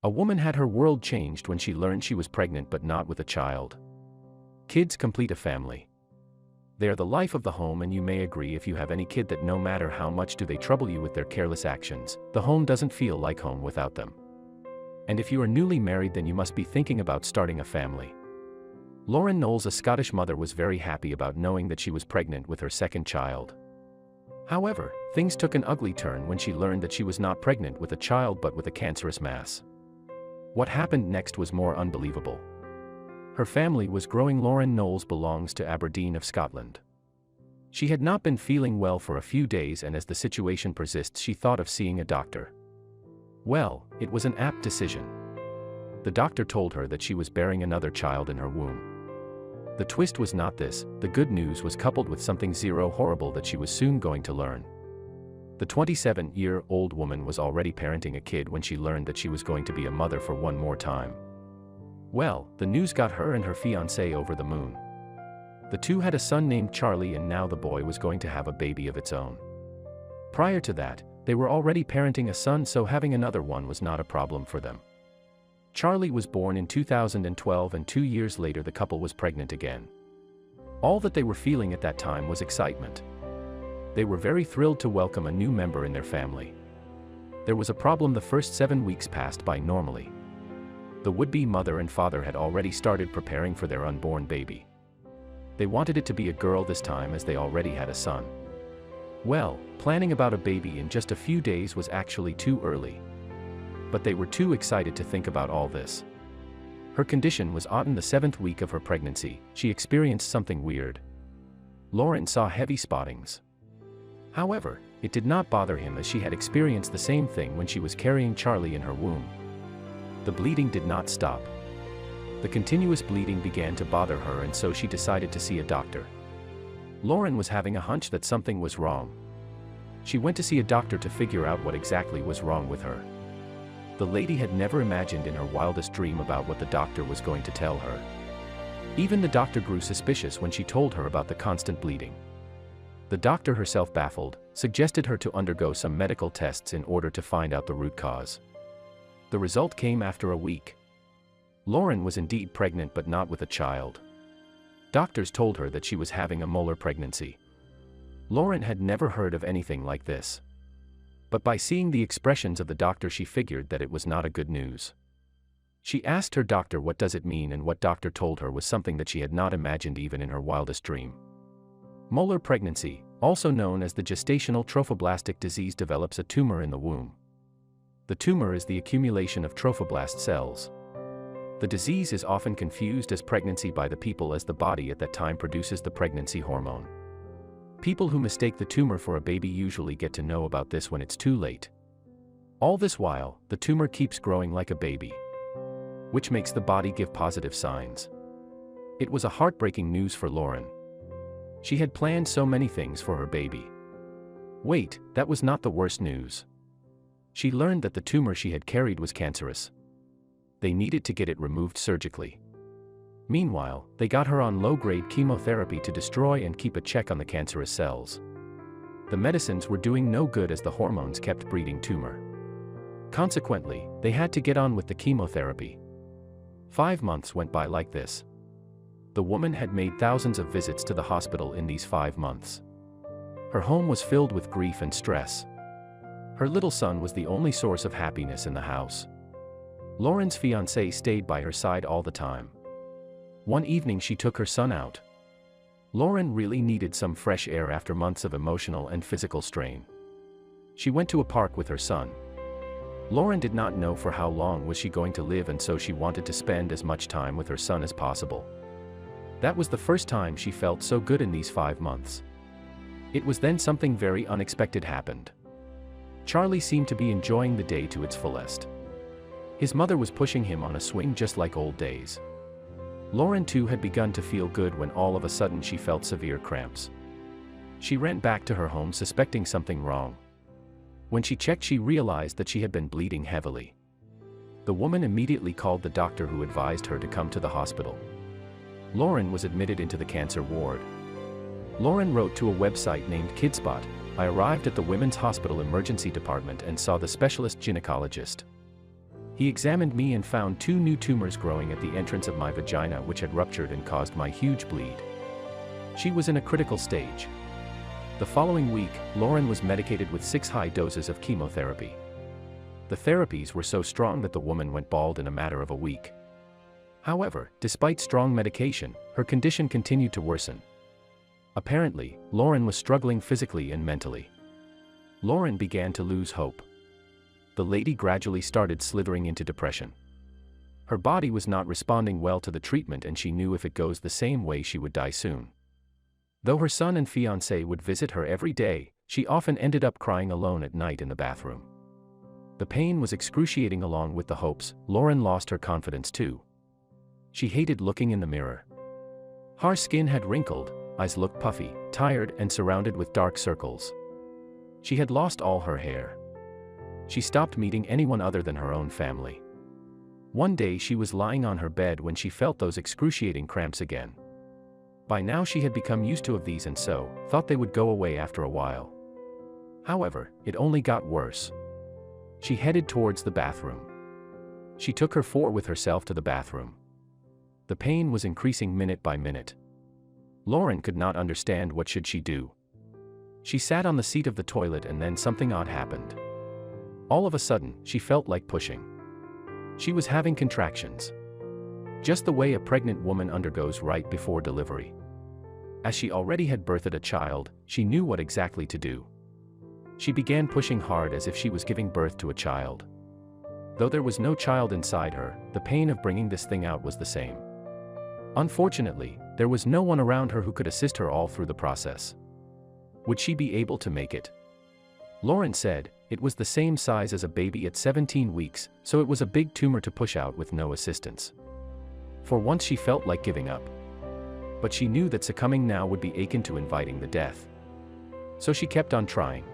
A woman had her world changed when she learned she was pregnant but not with a child. Kids complete a family. They are the life of the home, and you may agree if you have any kid that no matter how much do they trouble you with their careless actions, the home doesn't feel like home without them. And if you are newly married, then you must be thinking about starting a family. Lauren Knowles, a Scottish mother, was very happy about knowing that she was pregnant with her second child. However, things took an ugly turn when she learned that she was not pregnant with a child but with a cancerous mass. What happened next was more unbelievable. Her family was growing. Lauren Knowles belongs to Aberdeen of Scotland. She had not been feeling well for a few days, and as the situation persists, she thought of seeing a doctor. Well, it was an apt decision. The doctor told her that she was bearing another child in her womb. The twist was not this. The good news was coupled with something horrible that she was soon going to learn. The 27-year-old woman was already parenting a kid when she learned that she was going to be a mother for one more time. Well, the news got her and her fiancé over the moon. The two had a son named Charlie, and now the boy was going to have a baby of its own. Prior to that, they were already parenting a son, so having another one was not a problem for them. Charlie was born in 2012, and 2 years later the couple was pregnant again. All that they were feeling at that time was excitement. They were very thrilled to welcome a new member in their family. There was a problem. The first 7 weeks passed by normally. The would-be mother and father had already started preparing for their unborn baby. They wanted it to be a girl this time, as they already had a son. Well, planning about a baby in just a few days was actually too early. But they were too excited to think about all this. Her condition was odd. In the 7th week of her pregnancy, she experienced something weird. Lauren saw heavy spottings. However, it did not bother him, as she had experienced the same thing when she was carrying Charlie in her womb. The bleeding did not stop. The continuous bleeding began to bother her, and so she decided to see a doctor. Lauren was having a hunch that something was wrong. She went to see a doctor to figure out what exactly was wrong with her. The lady had never imagined in her wildest dream about what the doctor was going to tell her. Even the doctor grew suspicious when she told her about the constant bleeding. The doctor, herself baffled, suggested her to undergo some medical tests in order to find out the root cause. The result came after a week. Lauren was indeed pregnant, but not with a child. Doctors told her that she was having a molar pregnancy. Lauren had never heard of anything like this. But by seeing the expressions of the doctor, she figured that it was not a good news. She asked her doctor, what does it mean? And what doctor told her was something that she had not imagined even in her wildest dream. Molar pregnancy, also known as the gestational trophoblastic disease, develops a tumor in the womb. The tumor is the accumulation of trophoblast cells. The disease is often confused as pregnancy by the people, as the body at that time produces the pregnancy hormone. People who mistake the tumor for a baby usually get to know about this when it's too late. All this while, the tumor keeps growing like a baby, which makes the body give positive signs. It was a heartbreaking news for Lauren. She had planned so many things for her baby. Wait, that was not the worst news. She learned that the tumor she had carried was cancerous. They needed to get it removed surgically. Meanwhile, they got her on low-grade chemotherapy to destroy and keep a check on the cancerous cells. The medicines were doing no good, as the hormones kept breeding tumor. Consequently, they had to get on with the chemotherapy. 5 months went by like this. The woman had made thousands of visits to the hospital in these 5 months. Her home was filled with grief and stress. Her little son was the only source of happiness in the house. Lauren's fiancé stayed by her side all the time. One evening she took her son out. Lauren really needed some fresh air after months of emotional and physical strain. She went to a park with her son. Lauren did not know for how long was she going to live, and so she wanted to spend as much time with her son as possible. That was the first time she felt so good in these 5 months. It was then something very unexpected happened. Charlie seemed to be enjoying the day to its fullest. His mother was pushing him on a swing just like old days. Lauren too had begun to feel good when all of a sudden she felt severe cramps. She ran back to her home suspecting something wrong. When she checked, she realized that she had been bleeding heavily. The woman immediately called the doctor, who advised her to come to the hospital. Lauren was admitted into the cancer ward. Lauren wrote to a website named KidSpot. I arrived at the Women's Hospital Emergency Department and saw the specialist gynecologist. He examined me and found 2 new tumors growing at the entrance of my vagina which had ruptured and caused my huge bleed. She was in a critical stage. The following week, Lauren was medicated with 6 high doses of chemotherapy. The therapies were so strong that the woman went bald in a matter of a week. However, despite strong medication, her condition continued to worsen. Apparently, Lauren was struggling physically and mentally. Lauren began to lose hope. The lady gradually started slithering into depression. Her body was not responding well to the treatment and she knew if it goes the same way she would die soon. Though her son and fiancé would visit her every day, she often ended up crying alone at night in the bathroom. The pain was excruciating along with the hopes. Lauren lost her confidence too. She hated looking in the mirror. Her skin had wrinkled, eyes looked puffy, tired and surrounded with dark circles. She had lost all her hair. She stopped meeting anyone other than her own family. One day she was lying on her bed when she felt those excruciating cramps again. By now she had become used to these and so, thought they would go away after a while. However, it only got worse. She headed towards the bathroom. She took her four with herself to the bathroom. The pain was increasing minute by minute. Lauren could not understand what should she do. She sat on the seat of the toilet and then something odd happened. All of a sudden, she felt like pushing. She was having contractions. Just the way a pregnant woman undergoes right before delivery. As she already had birthed a child, she knew what exactly to do. She began pushing hard as if she was giving birth to a child. Though there was no child inside her, the pain of bringing this thing out was the same. Unfortunately, there was no one around her who could assist her all through the process. Would she be able to make it? Lauren said, it was the same size as a baby at 17 weeks, so it was a big tumor to push out with no assistance. For once she felt like giving up. But she knew that succumbing now would be akin to inviting the death. So she kept on trying.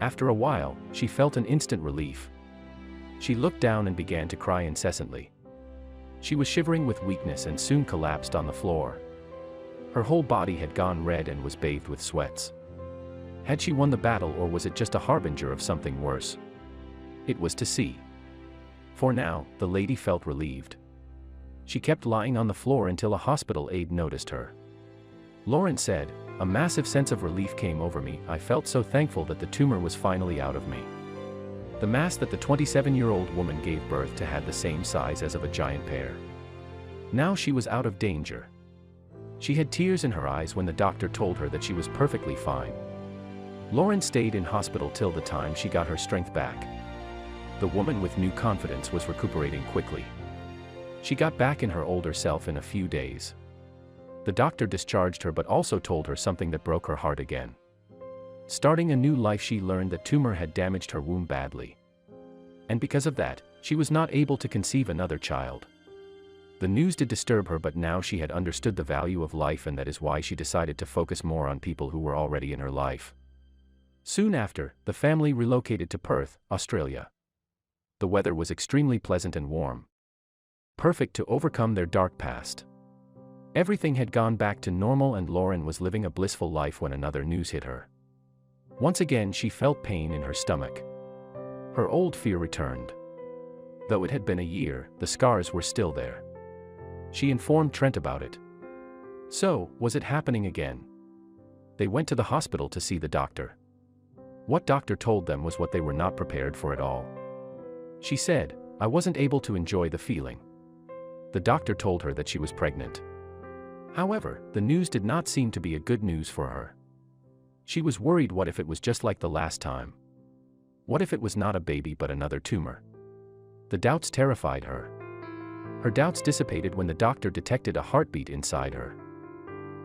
After a while, she felt an instant relief. She looked down and began to cry incessantly. She was shivering with weakness and soon collapsed on the floor. Her whole body had gone red and was bathed with sweats. Had she won the battle or was it just a harbinger of something worse? It was to see. For now, the lady felt relieved. She kept lying on the floor until a hospital aide noticed her. Lauren said, a massive sense of relief came over me. I felt so thankful that the tumor was finally out of me. The mass that the 27-year-old woman gave birth to had the same size as of a giant pear. Now she was out of danger. She had tears in her eyes when the doctor told her that she was perfectly fine. Lauren stayed in hospital till the time she got her strength back. The woman with new confidence was recuperating quickly. She got back in her older self in a few days. The doctor discharged her but also told her something that broke her heart again. Starting a new life, she learned that tumor had damaged her womb badly. And because of that, she was not able to conceive another child. The news did disturb her, but now she had understood the value of life, and that is why she decided to focus more on people who were already in her life. Soon after, the family relocated to Perth, Australia. The weather was extremely pleasant and warm. Perfect to overcome their dark past. Everything had gone back to normal and Lauren was living a blissful life when another news hit her. Once again she felt pain in her stomach. Her old fear returned. Though it had been a year, the scars were still there. She informed Trent about it. So, was it happening again? They went to the hospital to see the doctor. What doctor told them was what they were not prepared for at all. She said, I wasn't able to enjoy the feeling. The doctor told her that she was pregnant. However, the news did not seem to be a good news for her. She was worried, what if it was just like the last time? What if it was not a baby but another tumor? The doubts terrified her. Her doubts dissipated when the doctor detected a heartbeat inside her.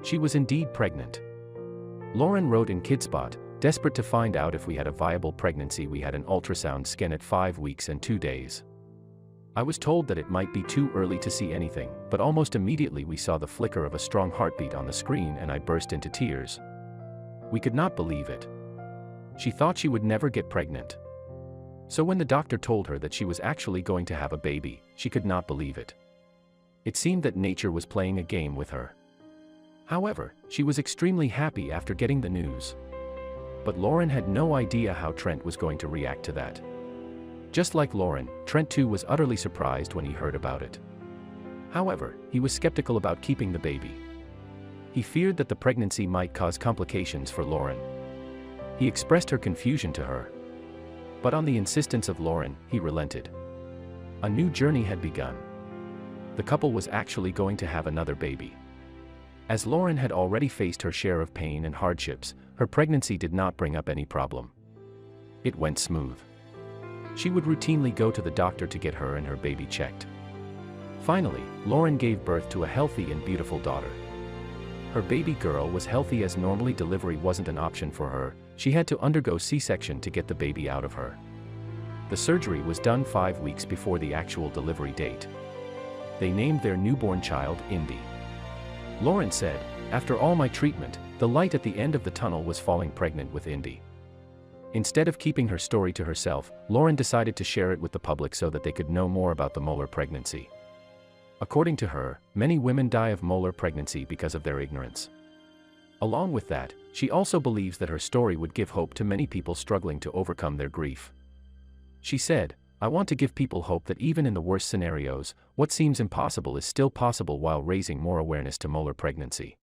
She was indeed pregnant. Lauren wrote in Kidspot, desperate to find out if we had a viable pregnancy. We had an ultrasound scan at 5 weeks and 2 days. I was told that it might be too early to see anything, but almost immediately we saw the flicker of a strong heartbeat on the screen and I burst into tears. We could not believe it. She thought she would never get pregnant. So when the doctor told her that she was actually going to have a baby, she could not believe it. It seemed that nature was playing a game with her. However, she was extremely happy after getting the news. But Lauren had no idea how Trent was going to react to that. Just like Lauren, Trent too was utterly surprised when he heard about it. However, he was skeptical about keeping the baby. He feared that the pregnancy might cause complications for Lauren. He expressed her confusion to her. But on the insistence of Lauren, he relented. A new journey had begun. The couple was actually going to have another baby. As Lauren had already faced her share of pain and hardships, her pregnancy did not bring up any problem. It went smooth. She would routinely go to the doctor to get her and her baby checked. Finally, Lauren gave birth to a healthy and beautiful daughter. Her baby girl was healthy, as normally delivery wasn't an option for her. She had to undergo C-section to get the baby out of her. The surgery was done 5 weeks before the actual delivery date. They named their newborn child Indy. Lauren said, "After all my treatment, the light at the end of the tunnel was falling pregnant with Indy." Instead of keeping her story to herself, Lauren decided to share it with the public so that they could know more about the molar pregnancy. According to her, many women die of molar pregnancy because of their ignorance. Along with that, she also believes that her story would give hope to many people struggling to overcome their grief. She said, "I want to give people hope that even in the worst scenarios, what seems impossible is still possible while raising more awareness to molar pregnancy."